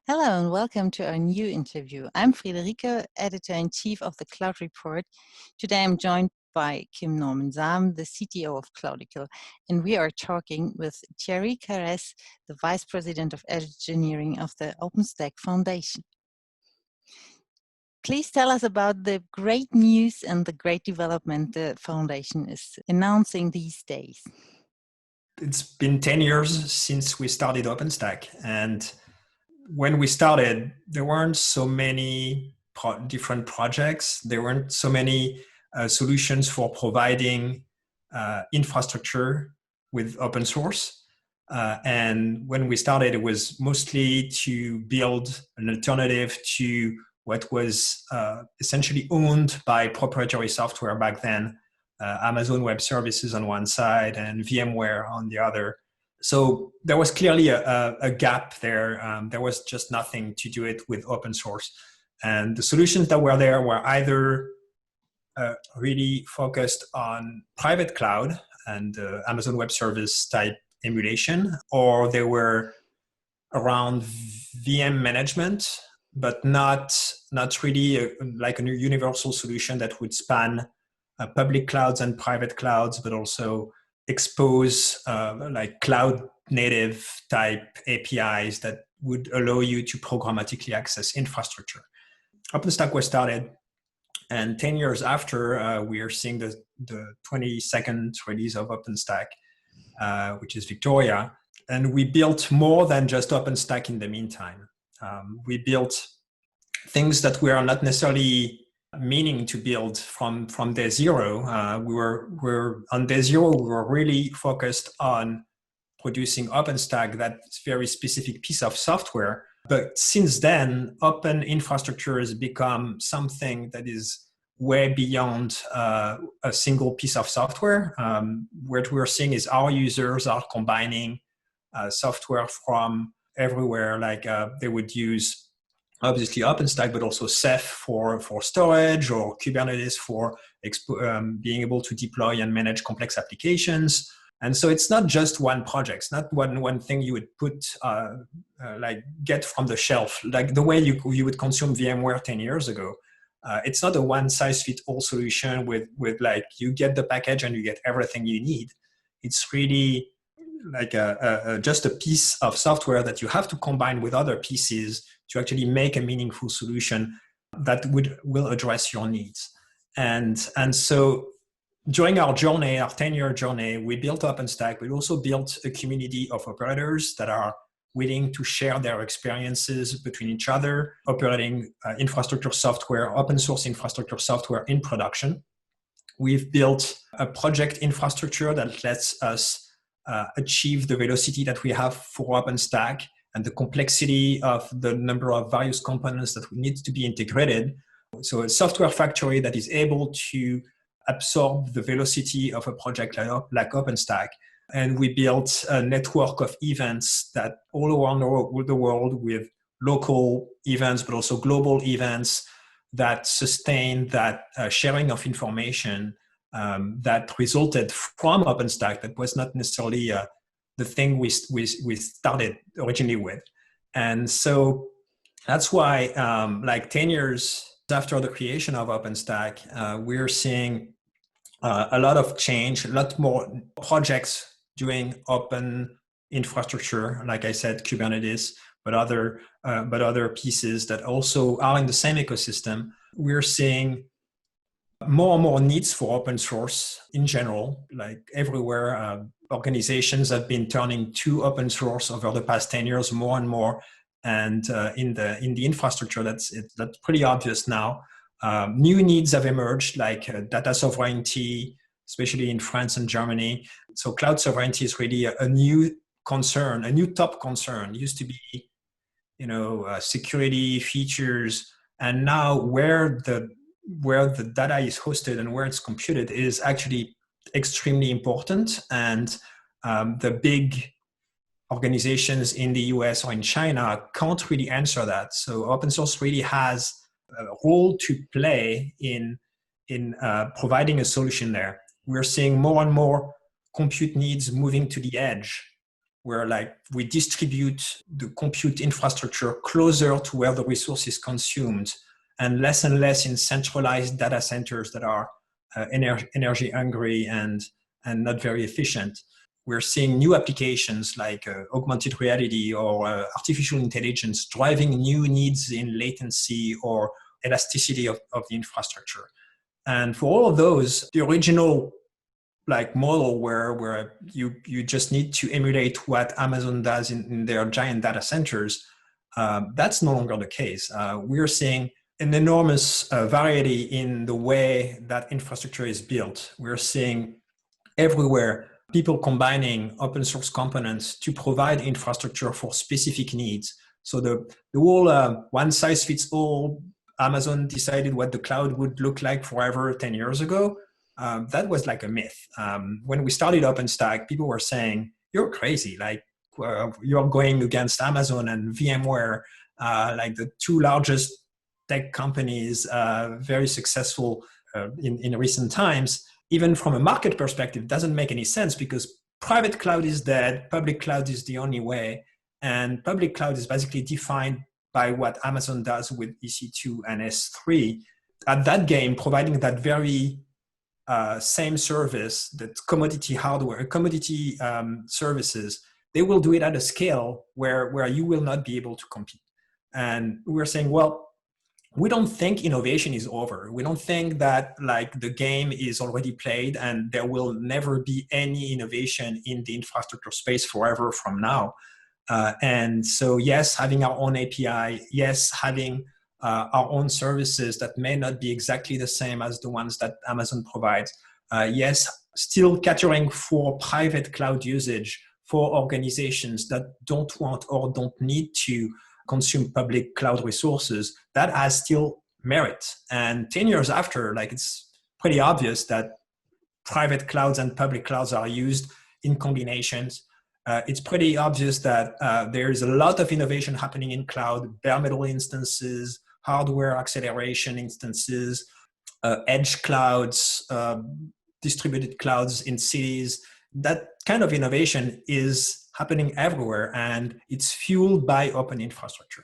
Hello and welcome to our new interview. I'm Friederike, Editor-in-Chief of the Cloud Report. Today I'm joined by Kim Norman-Sam, the CTO of Cloudical, and we are talking with Thierry Carrez, the Vice President of Engineering of the OpenStack Foundation. Please tell us about the great news and the great development the foundation is announcing these days. It's been 10 years since we started OpenStack, and when we started, there weren't so many different projects. There weren't so many solutions for providing infrastructure with open source. And when we started, it was mostly to build an alternative to what was essentially owned by proprietary software back then, Amazon Web Services on one side and VMware on the other. So there was clearly a gap there. There was just nothing to do it with open source. And the solutions that were there were either really focused on private cloud and Amazon Web Service type emulation, or they were around VM management, but not really like a universal solution that would span public clouds and private clouds, but also expose like cloud native type APIs that would allow you to programmatically access infrastructure. OpenStack was started, and 10 years after, we are seeing the 22nd release of OpenStack, which is Victoria. And we built more than just OpenStack in the meantime. We built things that we are not necessarily meaning to build from day zero. We were on day zero, we were really focused on producing OpenStack, that very specific piece of software. But since then, open infrastructure has become something that is way beyond a single piece of software. What we're seeing is our users are combining software from everywhere. Like they would use obviously OpenStack, but also Ceph for storage, or Kubernetes for being able to deploy and manage complex applications. And so it's not just one project. It's not one thing you would put, like get from the shelf, like the way you would consume VMware 10 years ago. It's not a one-size-fits-all solution with like you get the package and you get everything you need. It's really like just a piece of software that you have to combine with other pieces to actually make a meaningful solution that will address your needs. And so during our journey, our 10-year journey, we built OpenStack. We also built a community of operators that are willing to share their experiences between each other, operating infrastructure software, open source infrastructure software in production. We've built a project infrastructure that lets us achieve the velocity that we have for OpenStack and the complexity of the number of various components that need to be integrated. So a software factory that is able to absorb the velocity of a project like OpenStack. And we built a network of events that all around the world, with local events, but also global events, that sustain that sharing of information that resulted from OpenStack, that was not necessarily the thing we started originally with. And so that's why like 10 years after the creation of OpenStack, we're seeing a lot of change, a lot more projects doing open infrastructure, like I said, Kubernetes, but other pieces that also are in the same ecosystem. We're seeing more and more needs for open source in general, like everywhere. Organizations have been turning to open source over the past 10 years, more and more. And in the infrastructure, that's pretty obvious now. New needs have emerged, like data sovereignty, especially in France and Germany. So cloud sovereignty is really a new concern, a new top concern. It used to be, security features, and now where the data is hosted and where it's computed is actually extremely important. And the big organizations in the US or in China can't really answer that. So open source really has a role to play in providing a solution there. We're seeing more and more compute needs moving to the edge. where like we distribute the compute infrastructure closer to where the resource is consumed and less in centralized data centers that are energy hungry and not very efficient. We're seeing new applications like augmented reality or artificial intelligence driving new needs in latency or elasticity of the infrastructure. And for all of those, the original like model where you just need to emulate what Amazon does in their giant data centers, that's no longer the case. We're seeing an enormous variety in the way that infrastructure is built. We're seeing everywhere people combining open source components to provide infrastructure for specific needs. So the whole one size fits all, Amazon decided what the cloud would look like forever 10 years ago. That was like a myth. When we started OpenStack, people were saying, you're crazy. Like you're going against Amazon and VMware, like the two largest tech companies, very successful in recent times. Even from a market perspective, it doesn't make any sense because private cloud is dead, public cloud is the only way. And public cloud is basically defined by what Amazon does with EC2 and S3. At that game, providing that very same service, that commodity hardware, commodity services, they will do it at a scale where you will not be able to compete. And we're saying, well, we don't think innovation is over. We don't think that like the game is already played and there will never be any innovation in the infrastructure space forever from now. And so yes, having our own API, yes, having our own services that may not be exactly the same as the ones that Amazon provides. Yes, still catering for private cloud usage for organizations that don't want or don't need to consume public cloud resources, that has still merit. And 10 years after, like it's pretty obvious that private clouds and public clouds are used in combinations. It's pretty obvious that there is a lot of innovation happening in cloud, bare metal instances, hardware acceleration instances, edge clouds, distributed clouds in cities. That kind of innovation is happening everywhere, and it's fueled by open infrastructure.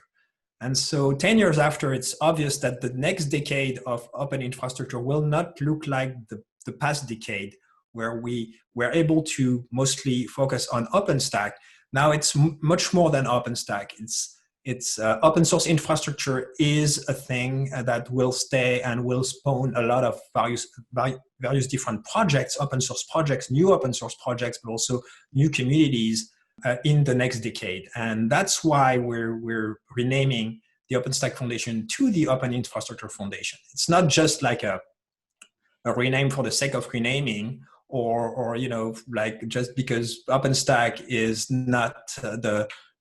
And so 10 years after, it's obvious that the next decade of open infrastructure will not look like the past decade, where we were able to mostly focus on OpenStack. Now it's much more than OpenStack. It's open source infrastructure is a thing that will stay and will spawn a lot of various different projects, open source projects, new open source projects, but also new communities in the next decade. And that's why we're renaming the OpenStack Foundation to the Open Infrastructure Foundation. It's not just like a rename for the sake of renaming, or you know, like just because OpenStack is not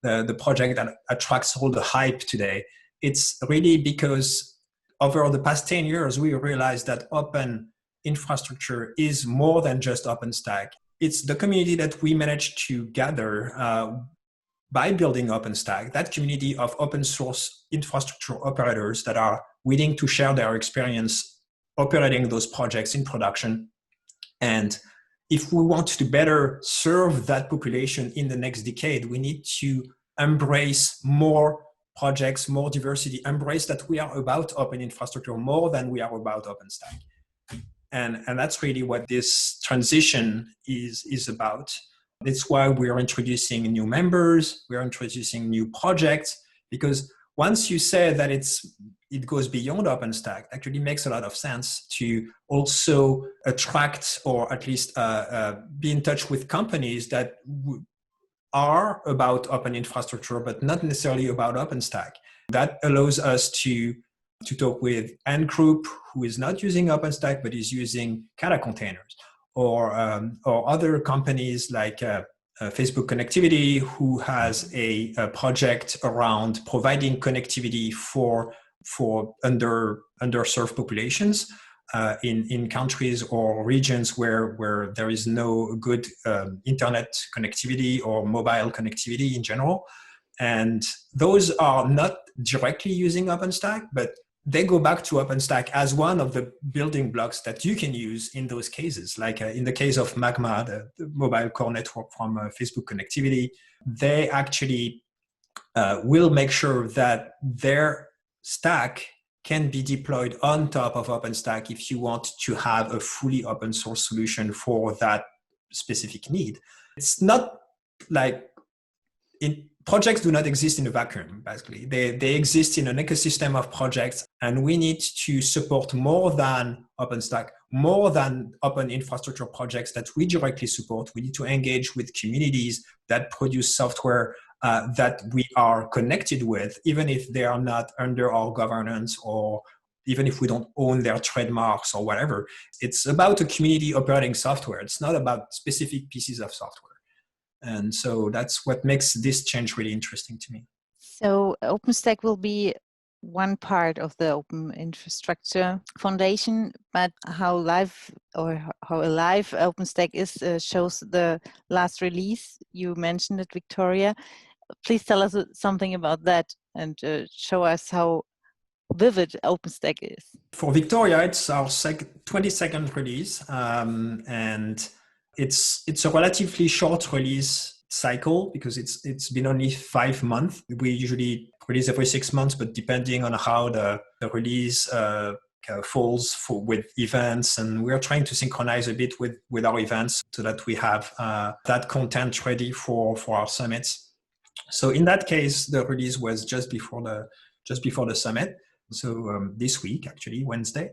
the project that attracts all the hype today. It's really because over the past 10 years, we realized that open infrastructure is more than just OpenStack. It's the community that we managed to gather by building OpenStack, that community of open source infrastructure operators that are willing to share their experience operating those projects in production. And if we want to better serve that population in the next decade, we need to embrace more projects, more diversity, embrace that we are about open infrastructure more than we are about OpenStack. And that's really what this transition is about. It's why we are introducing new members, we are introducing new projects, because once you say that it goes beyond OpenStack, it actually makes a lot of sense to also attract or at least be in touch with companies that are about open infrastructure, but not necessarily about OpenStack. That allows us to talk with Ant Group, who is not using OpenStack, but is using Kata containers, or other companies like Facebook Connectivity, who has a project around providing connectivity for underserved populations in countries or regions where there is no good internet connectivity or mobile connectivity in general. And those are not directly using OpenStack, but they go back to OpenStack as one of the building blocks that you can use in those cases. Like in the case of Magma, the mobile core network from Facebook connectivity, they actually will make sure that their stack can be deployed on top of OpenStack if you want to have a fully open source solution for that specific need. It's not like projects do not exist in a vacuum, basically. They exist in an ecosystem of projects, and we need to support more than OpenStack, more than open infrastructure projects that we directly support. We need to engage with communities that produce software that we are connected with, even if they are not under our governance or even if we don't own their trademarks or whatever. It's about a community operating software. It's not about specific pieces of software. And so that's what makes this change really interesting to me. So OpenStack will be one part of the Open Infrastructure Foundation, but how alive OpenStack is shows the last release. You mentioned it, Victoria. Please tell us something about that and show us how vivid OpenStack is. For Victoria, it's our 22nd release, and it's a relatively short release cycle because it's been only 5 months. We usually release every 6 months, but depending on how the release falls with events, and we're trying to synchronize a bit with our events so that we have that content ready for our summits. So in that case, the release was just before the summit. So this week, actually, Wednesday.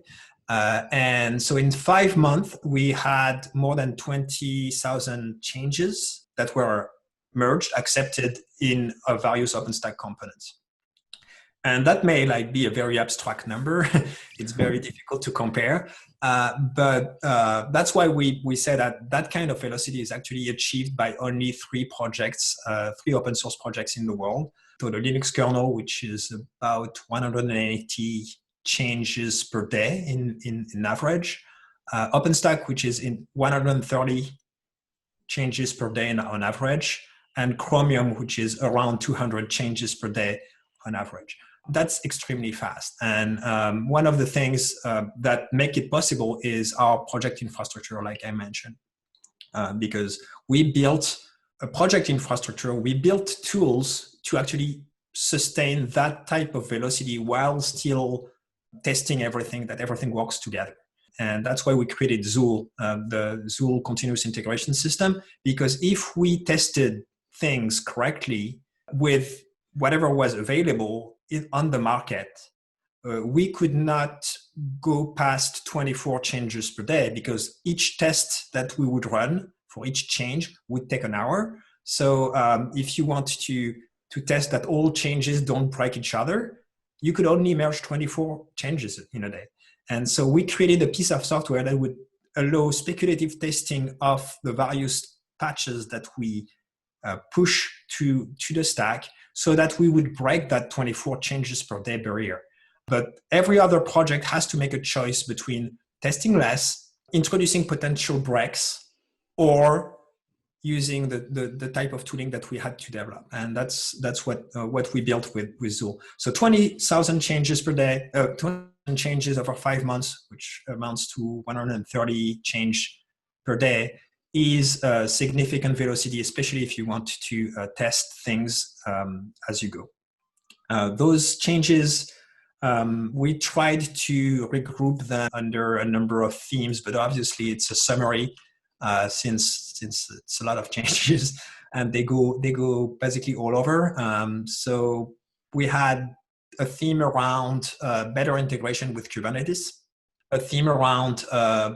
And so in 5 months, we had more than 20,000 changes that were merged, accepted in various OpenStack components. And that may be a very abstract number. It's very difficult to compare. But that's why we say that kind of velocity is actually achieved by only 3 projects, 3 open source projects in the world. So the Linux kernel, which is about 180 changes per day in average. OpenStack, which is in 130 changes per day on average. And Chromium, which is around 200 changes per day on average. That's extremely fast. And one of the things that make it possible is our project infrastructure, like I mentioned, because we built a project infrastructure, we built tools to actually sustain that type of velocity while still testing everything, that everything works together. And that's why we created Zool, the Zool continuous integration system, because if we tested things correctly with whatever was available on the market, we could not go past 24 changes per day because each test that we would run for each change would take an hour. So if you want to test that all changes don't break each other, you could only merge 24 changes in a day. And so we created a piece of software that would allow speculative testing of the various patches that we push to the stack so that we would break that 24 changes per day barrier. But every other project has to make a choice between testing less, introducing potential breaks, or using the type of tooling that we had to develop. And that's what we built with Zool. So 20,000 changes per day, 20,000 changes over 5 months, which amounts to 130 change per day, is a significant velocity, especially if you want to test things as you go. Those changes, we tried to regroup them under a number of themes, but obviously it's a summary since it's a lot of changes and they go basically all over. So we had a theme around better integration with Kubernetes, a theme around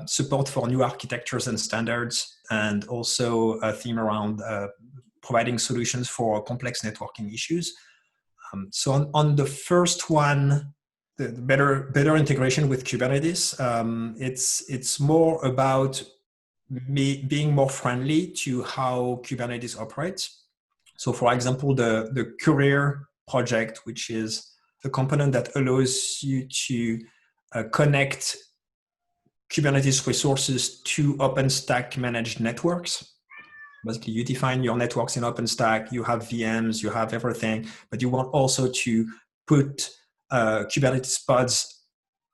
support for new architectures and standards, and also a theme around providing solutions for complex networking issues. So on the first one, the better integration with Kubernetes, it's more about being more friendly to how Kubernetes operates. So for example, the Courier project, which is the component that allows you to connect Kubernetes resources to OpenStack managed networks. Basically, you define your networks in OpenStack, you have VMs, you have everything, but you want also to put Kubernetes pods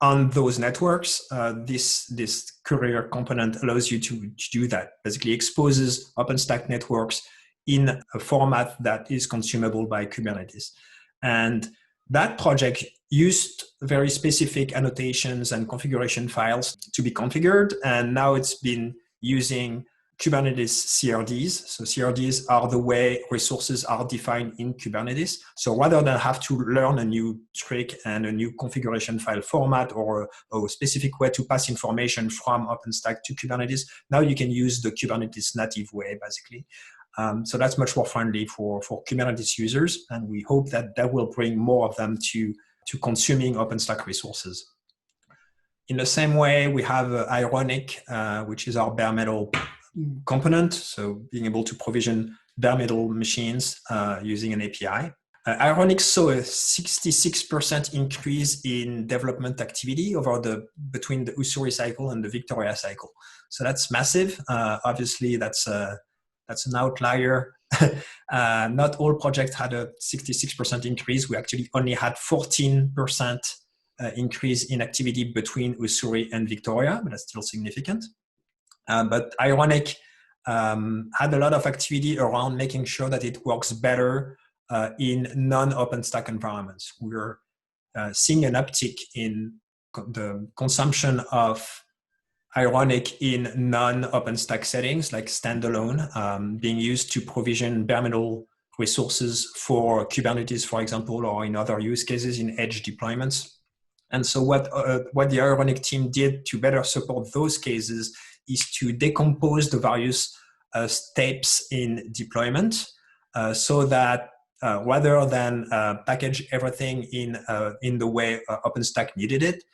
on those networks. This courier component allows you to do that. Basically exposes OpenStack networks in a format that is consumable by Kubernetes. And that project used very specific annotations and configuration files to be configured. And now it's been using Kubernetes CRDs. So CRDs are the way resources are defined in Kubernetes. So rather than have to learn a new trick and a new configuration file format or a specific way to pass information from OpenStack to Kubernetes, now you can use the Kubernetes native way, basically. So that's much more friendly for Kubernetes users. And we hope that that will bring more of them to consuming OpenStack resources. In the same way, we have Ironic, which is our bare metal component. So being able to provision bare metal machines using an API. Ironic saw a 66% increase in development activity between the Usuri cycle and the Victoria cycle. So that's massive. Obviously, that's an outlier. Not all projects had a 66% increase. We actually only had 14% increase in activity between Usuri and Victoria, but that's still significant. But Ironic had a lot of activity around making sure that it works better in non-OpenStack environments. We're seeing an uptick in the consumption of Ironic in non-OpenStack settings like standalone, being used to provision bare metal resources for Kubernetes, for example, or in other use cases in edge deployments. And so what the Ironic team did to better support those cases is to decompose the various steps in deployment so that rather than package everything in the way OpenStack needed it,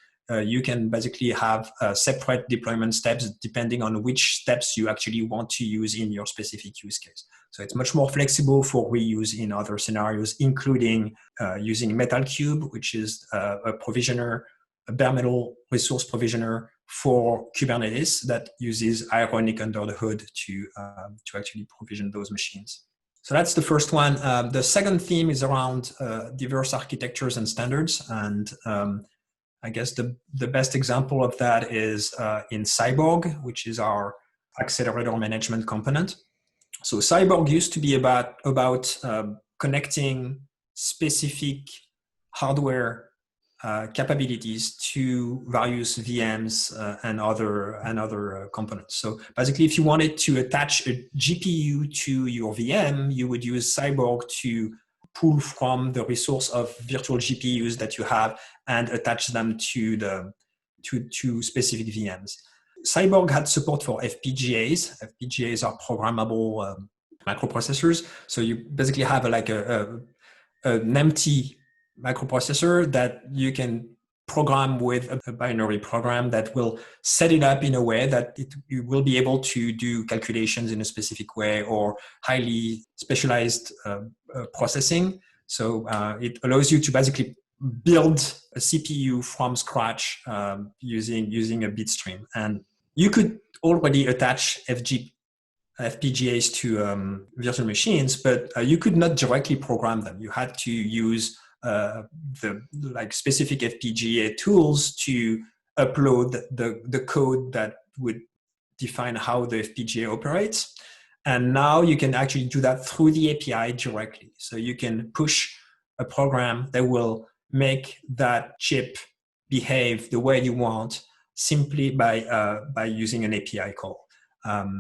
you can basically have separate deployment steps depending on which steps you actually want to use in your specific use case. So it's much more flexible for reuse in other scenarios, including using MetalCube, which is a provisioner, a bare metal resource provisioner for Kubernetes that uses Ironic under the hood to actually provision those machines. So that's the first one. The second theme is around diverse architectures and standards. And I guess the best example of that is in Cyborg, which is our accelerator management component. So Cyborg used to be about connecting specific hardware capabilities to various VMs and other components. So basically, if you wanted to attach a GPU to your VM, you would use Cyborg to pull from the resource of virtual GPUs that you have and attach them to specific VMs. Cyborg had support for FPGAs. FPGAs are programmable microprocessors. So you basically have an empty microprocessor that you can program with a binary program that will set it up in a way that you will be able to do calculations in a specific way or highly specialized processing. So it allows you to basically build a CPU from scratch using a bit stream. And you could already attach FPGAs to virtual machines, but you could not directly program them. You had to use the specific FPGA tools to upload the code that would define how the FPGA operates. And now you can actually do that through the API directly. So you can push a program that will make that chip behave the way you want simply by using an API call.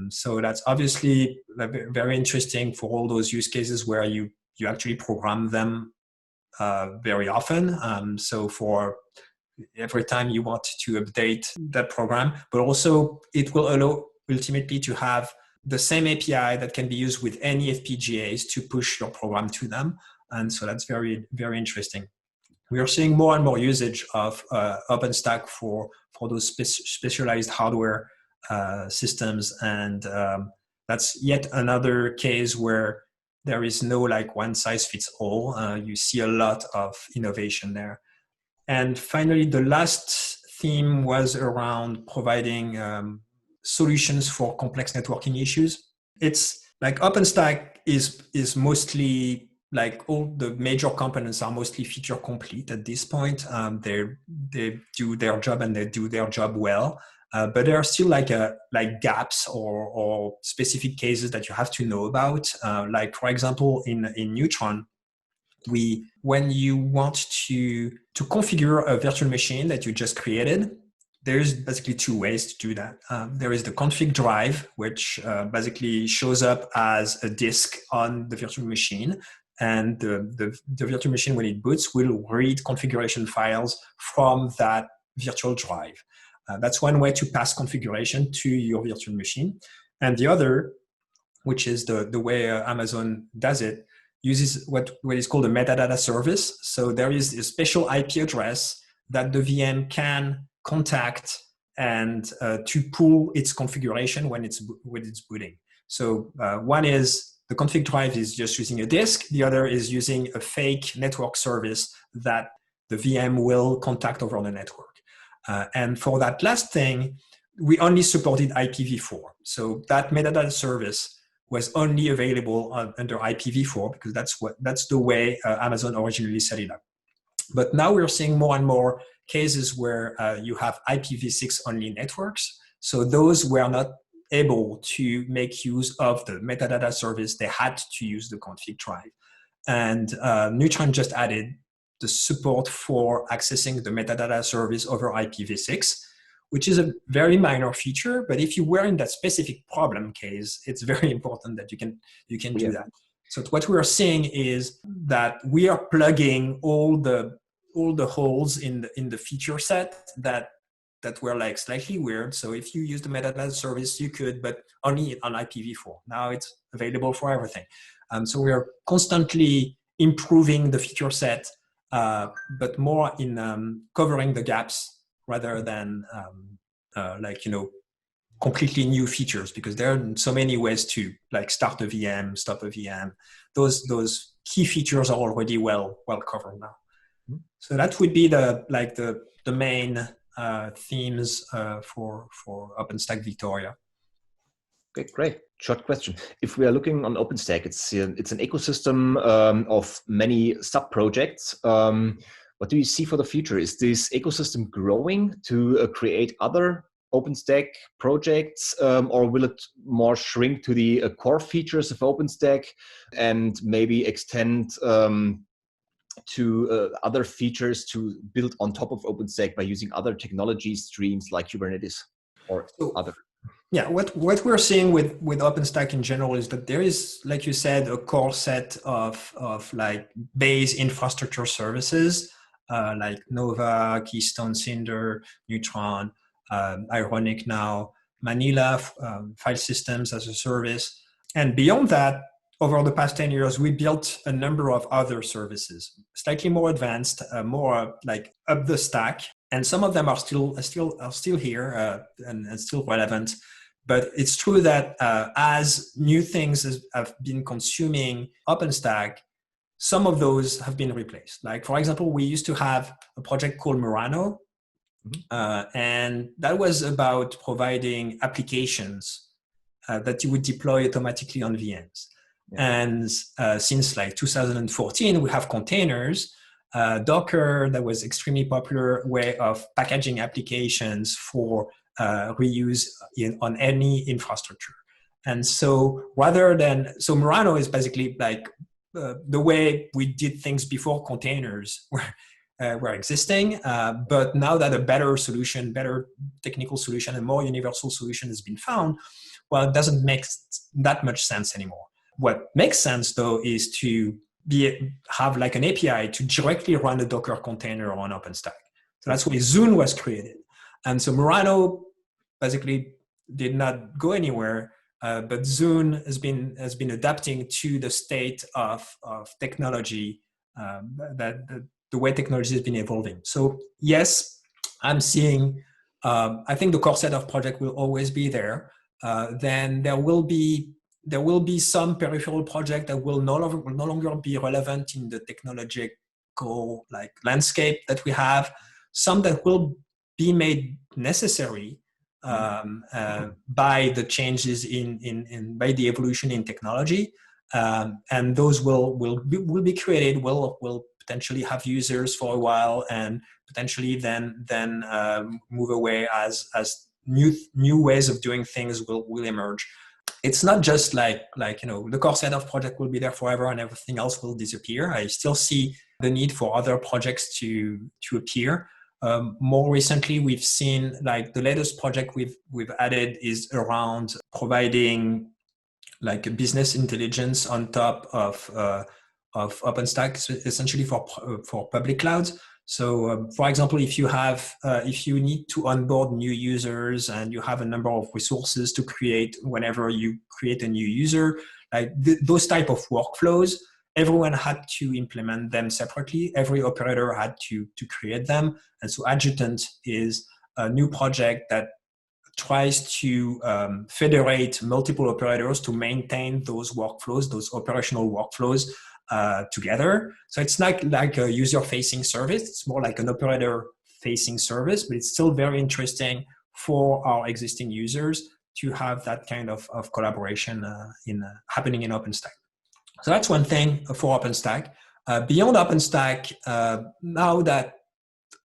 So that's obviously very interesting for all those use cases where you actually program them very often. So for every time you want to update that program, but also it will allow ultimately to have the same API that can be used with any FPGAs to push your program to them. And so that's very, very interesting. We are seeing more and more usage of OpenStack for those specialized hardware systems. And that's yet another case where there is no one size fits all. You see a lot of innovation there. And finally, the last theme was around providing solutions for complex networking issues. It's like OpenStack is mostly like all the major components are mostly feature complete at this point. They do their job and they do their job well. But there are still like gaps or specific cases that you have to know about. Like for example, in Neutron, when you want to configure a virtual machine that you just created, there's basically two ways to do that. There is the config drive, which basically shows up as a disk on the virtual machine. And the virtual machine, when it boots, will read configuration files from that virtual drive. That's one way to pass configuration to your virtual machine. And the other, which is the way Amazon does it, uses what is called a metadata service. So there is a special IP address that the VM can contact and to pull its configuration when it's booting. So one is the config drive is just using a disk. The other is using a fake network service that the VM will contact over the network. And for that last thing, we only supported IPv4. So that metadata service was only available under IPv4 because that's the way Amazon originally set it up. But now we're seeing more and more cases where you have IPv6 only networks. So those were not able to make use of the metadata service. They had to use the config drive. And Neutron just added the support for accessing the metadata service over IPv6, which is a very minor feature. But if you were in that specific problem case, it's very important that you can do that. So what we are seeing is that we are plugging all the holes in the feature set that were like slightly weird. So if you use the metadata service, you could, but only on IPv4. Now it's available for everything. So we are constantly improving the feature set, but more in covering the gaps rather than completely new features, because there are so many ways to like start a VM, stop a VM. Those key features are already well covered now. Mm-hmm. So that would be the main themes for OpenStack Victoria. Okay, great. Short question. If we are looking on OpenStack, it's an ecosystem of many sub-projects. What do you see for the future? Is this ecosystem growing to create other OpenStack projects, or will it more shrink to the core features of OpenStack and maybe extend to other features to build on top of OpenStack by using other technology streams like Kubernetes or other? Yeah, what we're seeing with OpenStack in general is that there is, like you said, a core set of like base infrastructure services like Nova, Keystone, Cinder, Neutron, Ironic now, Manila, file systems as a service. And beyond that, over the past 10 years, we built a number of other services, slightly more advanced, more like up the stack. And some of them are still here and still relevant. But it's true that as new things have been consuming OpenStack, some of those have been replaced. Like, for example, we used to have a project called Murano, and that was about providing applications that you would deploy automatically on VMs. Yeah. And since like 2014, we have containers, Docker, that was extremely popular way of packaging applications for reuse on any infrastructure. And so Murano is basically like the way we did things before containers were existing, but now that a better technical solution, a more universal solution has been found, well, it doesn't make that much sense anymore. What makes sense though is to have like an API to directly run a Docker container on OpenStack. So that's why Zune was created. And so Murano basically did not go anywhere, but Zune has been adapting to the state of technology, the way technology has been evolving. So yes, I'm seeing, I think the core set of project will always be there. Then there will be some peripheral project that will no longer be relevant in the technological like landscape that we have. Some that will be made necessary by the changes by the evolution in technology. and those will be created. Will potentially have users for a while, and potentially then move away as new ways of doing things will emerge. It's not just like the core set of project will be there forever and everything else will disappear. I still see the need for other projects to appear. More recently, we've seen like the latest project we've added is around providing like a business intelligence on top of OpenStack, essentially for public clouds. So, for example, if you need to onboard new users and you have a number of resources to create whenever you create a new user, like those type of workflows, everyone had to implement them separately. Every operator had to create them. And so Adjutant is a new project that tries to federate multiple operators to maintain those workflows, those operational workflows together. So it's not like a user-facing service. It's more like an operator-facing service, but it's still very interesting for our existing users to have that kind of collaboration happening in OpenStack. So that's one thing for OpenStack. Beyond OpenStack, now that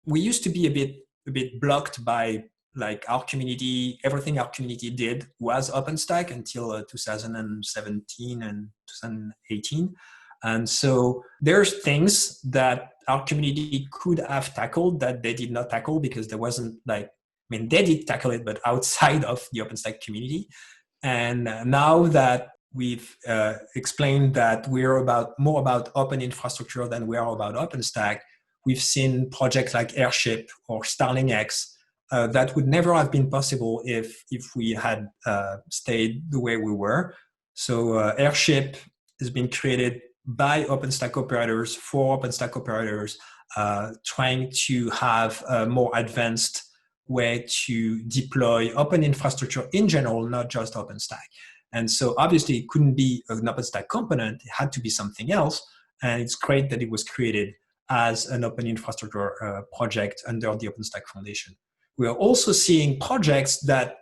we used to be a bit blocked by like our community, everything our community did was OpenStack until 2017 and 2018. And so there's things that our community could have tackled that they did not tackle because there wasn't they did tackle it, but outside of the OpenStack community. And now that we've explained that we're more about open infrastructure than we are about OpenStack, we've seen projects like Airship or Starling X that would never have been possible if we had stayed the way we were. So Airship has been created by OpenStack operators for OpenStack operators, trying to have a more advanced way to deploy open infrastructure in general, not just OpenStack. And so obviously it couldn't be an OpenStack component, it had to be something else. And it's great that it was created as an open infrastructure project under the OpenStack Foundation. We are also seeing projects that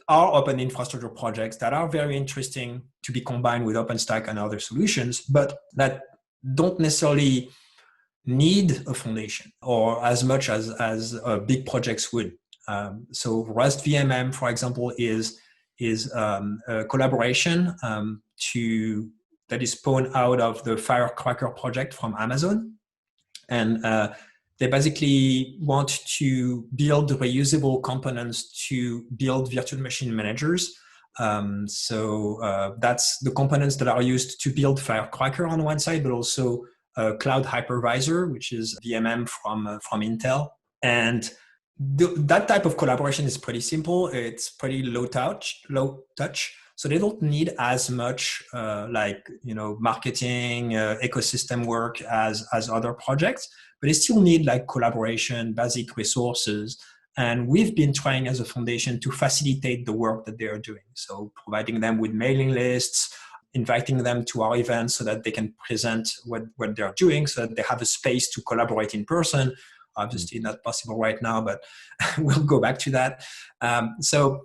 are open infrastructure projects that are very interesting to be combined with OpenStack and other solutions, but that don't necessarily need a foundation or as much as big projects would. So Rust VMM, for example, is a collaboration that is spawned out of the Firecracker project from Amazon. And they basically want to build reusable components to build virtual machine managers. So that's the components that are used to build Firecracker on one side, but also Cloud Hypervisor, which is VMM from Intel. And that type of collaboration is pretty simple. It's pretty low touch. So they don't need as much marketing, ecosystem work as other projects, but they still need collaboration, basic resources. And we've been trying as a foundation to facilitate the work that they are doing. So providing them with mailing lists, inviting them to our events so that they can present what they're doing, so that they have a space to collaborate in person. Obviously not possible right now, but we'll go back to that. So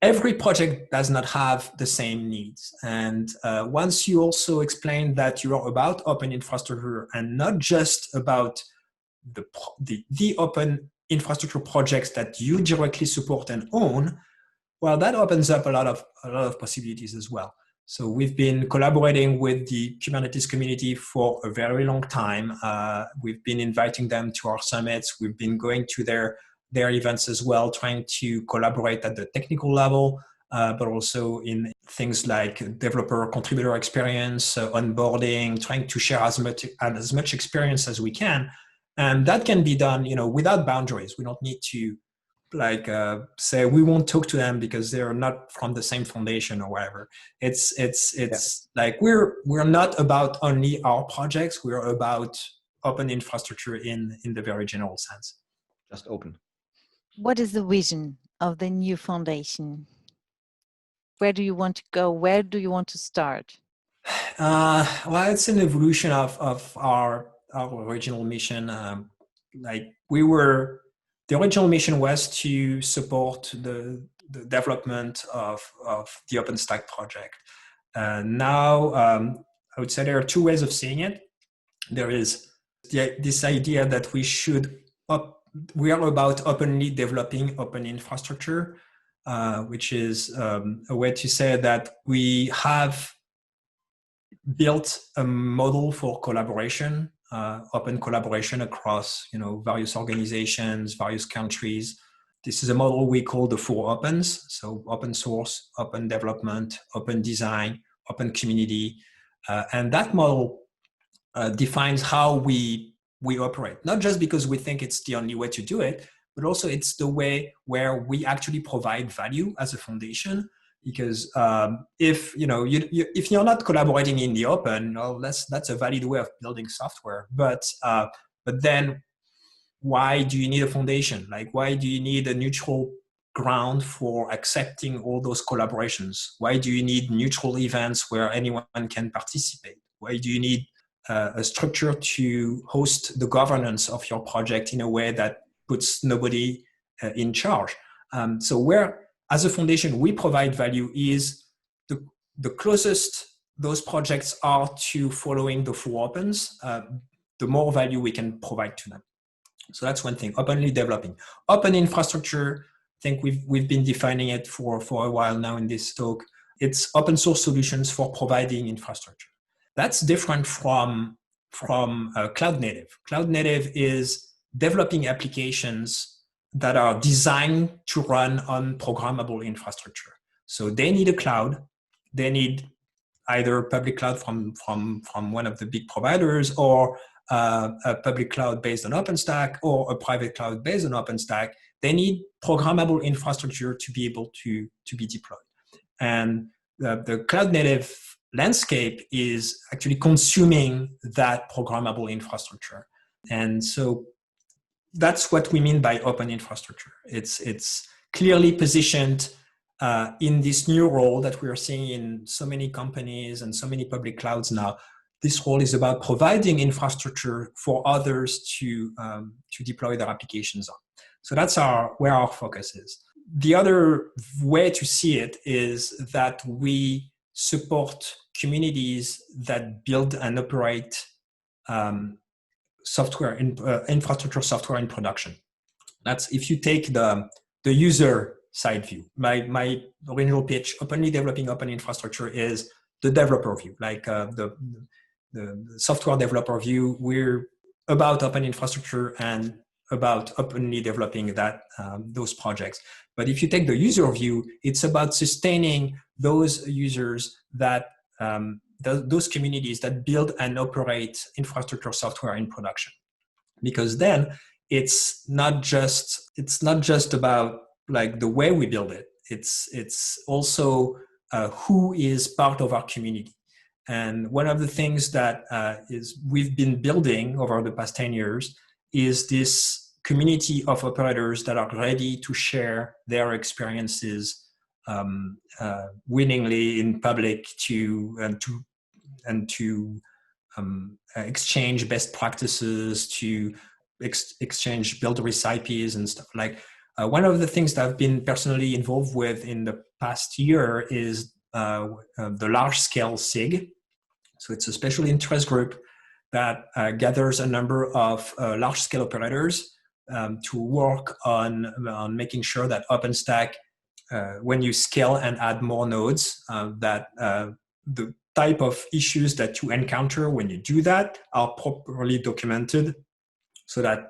every project does not have the same needs. And once you also explain that you are about open infrastructure and not just about the open infrastructure projects that you directly support and own, well, that opens up a lot of possibilities as well. So we've been collaborating with the Kubernetes community for a very long time. We've been inviting them to our summits. We've been going to their events as well, trying to collaborate at the technical level, but also in things like developer contributor experience, onboarding, trying to share as much experience as we can. And that can be done, without boundaries. We don't need to say we won't talk to them because they're not from the same foundation or whatever. It's we're not about only our projects. We're about open infrastructure in the very general sense. Just open. What is the vision of the new foundation? Where do you want to go? Where do you want to start? Well, it's an evolution of our original mission. The original mission was to support the development of the OpenStack project. Now, I would say there are two ways of seeing it. There is this idea that we are about openly developing open infrastructure, which is a way to say that we have built a model for collaboration, open collaboration across various organizations, various countries. This is a model we call the 4 opens, so open source, open development, open design, open community, and that model defines how we operate, not just because we think it's the only way to do it, but also it's the way where we actually provide value as a foundation. Because if if you're not collaborating in the open, well, that's a valid way of building software. But then why do you need a foundation? Like, why do you need a neutral ground for accepting all those collaborations? Why do you need neutral events where anyone can participate? Why do you need a structure to host the governance of your project in a way that puts nobody in charge? So where, as a foundation, we provide value is the closest those projects are to following the 4 opens, the more value we can provide to them. So that's one thing, openly developing. Open infrastructure, I think we've been defining it for a while now in this talk. It's open source solutions for providing infrastructure. That's different from cloud native. Cloud native is developing applications that are designed to run on programmable infrastructure. So they need a cloud. They need either public cloud from one of the big providers, or a public cloud based on OpenStack, or a private cloud based on OpenStack. They need programmable infrastructure to be able to be deployed. And the cloud native landscape is actually consuming that programmable infrastructure. And so that's what we mean by open infrastructure. It's clearly positioned in this new role that we are seeing in so many companies and so many public clouds now. This role is about providing infrastructure for others to deploy their applications on. So that's where our focus is. The other way to see it is that we support communities that build and operate infrastructure software in production. That's if you take the user side view. My original pitch, openly developing open infrastructure, is the developer view, like the software developer view. We're about open infrastructure and about openly developing those projects. But if you take the user view, it's about sustaining those users those communities that build and operate infrastructure software in production. Because then it's not just about like the way we build it. It's also who is part of our community. And one of the things that we've been building over the past 10 years is this community of operators that are ready to share their experiences willingly in public to exchange best practices, to exchange build recipes and stuff. Like one of the things that I've been personally involved with in the past year is the large scale SIG. So it's a special interest group that gathers a number of large scale operators to work on making sure that OpenStack, when you scale and add more nodes, that the type of issues that you encounter when you do that are properly documented, so that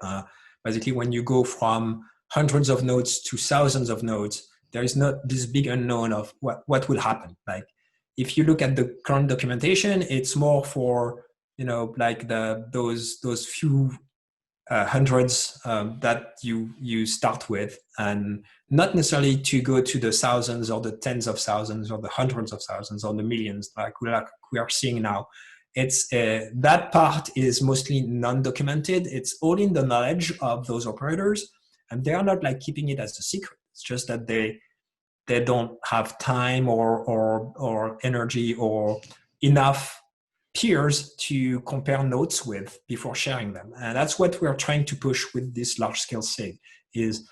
basically when you go from hundreds of nodes to thousands of nodes, there is not this big unknown of what will happen. Like if you look at the current documentation, it's more for like those few hundreds that you start with, and not necessarily to go to the thousands or the tens of thousands or the hundreds of thousands or the millions like we are seeing now. It's that part is mostly non-documented. It's all in the knowledge of those operators, and they are not like keeping it as a secret. It's just that they don't have time or energy or enough peers to compare notes with before sharing them. And that's what we're trying to push with this large scale SIG, is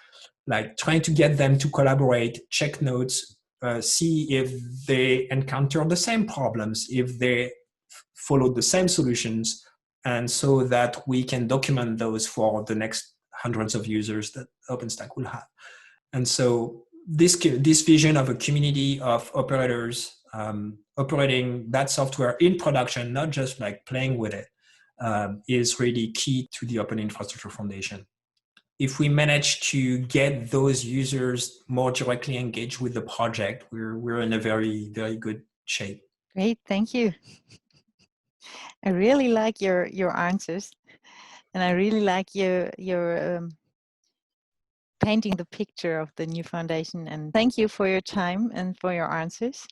like trying to get them to collaborate, check notes, see if they encounter the same problems, if they follow the same solutions, and so that we can document those for the next hundreds of users that OpenStack will have. And so this vision of a community of operators operating that software in production, not just like playing with it, is really key to the Open Infrastructure Foundation. If we manage to get those users more directly engaged with the project, we're in a very, very good shape. Great, thank you. I really like your answers, and I really like your painting the picture of the new foundation. And thank you for your time and for your answers.